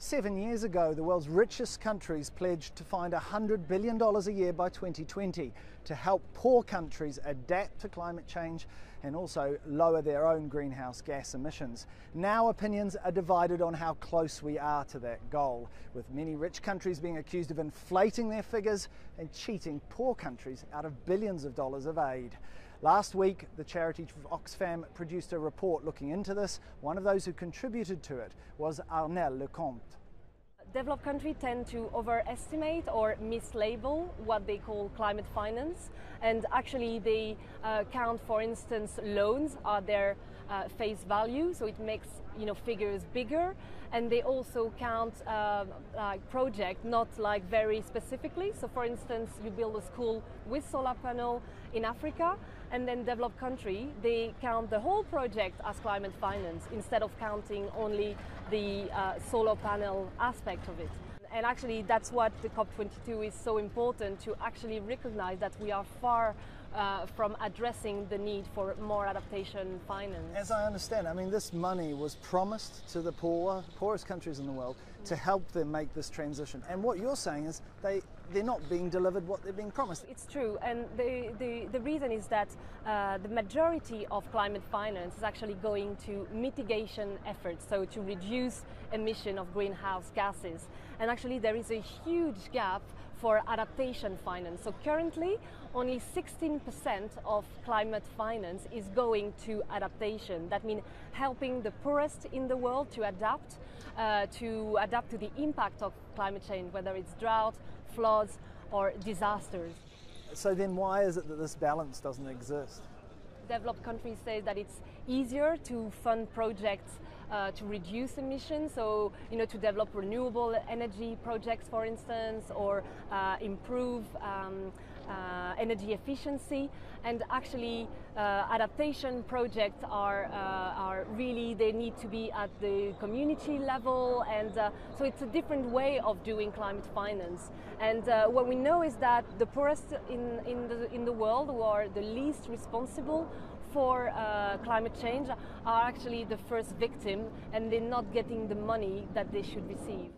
7 years ago, the world's richest countries pledged to find $100 billion a year by 2020 to help poor countries adapt to climate change and also lower their own greenhouse gas emissions. Now opinions are divided on how close we are to that goal, with many rich countries being accused of inflating their figures and cheating poor countries out of billions of dollars of aid. Last week, the charity Oxfam produced a report looking into this. One of those who contributed to it was Arnel Lecomte. Developed countries tend to overestimate or mislabel what they call climate finance, and actually they count, for instance, loans at their face value, so it makes figures bigger, and they also count like project not like very specifically. So for instance, you build a school with solar panel in Africa, and then developed country, they count the whole project as climate finance instead of counting only the solar panel aspect of it. And actually that's what the COP22 is so important, to actually recognize that we are far from addressing the need for more adaptation finance. As I understand, this money was promised to the poorest countries in the world to help them make this transition. And what you're saying is they're not being delivered what they're being promised. It's true, and the reason is that the majority of climate finance is actually going to mitigation efforts, so to reduce emission of greenhouse gases. And actually there is a huge gap for adaptation finance. So currently only 16% of climate finance is going to adaptation. That means helping the poorest in the world to adapt to the impact of climate change, whether it's drought, floods or disasters. So then why is it that this balance doesn't exist? Developed countries say that it's easier to fund projects to reduce emissions, so to develop renewable energy projects, for instance, or improve energy efficiency. And actually adaptation projects are really, they need to be at the community level, and so it's a different way of doing climate finance. And what we know is that the poorest in the world, who are the least responsible for climate change, are actually the first victim, and they're not getting the money that they should receive.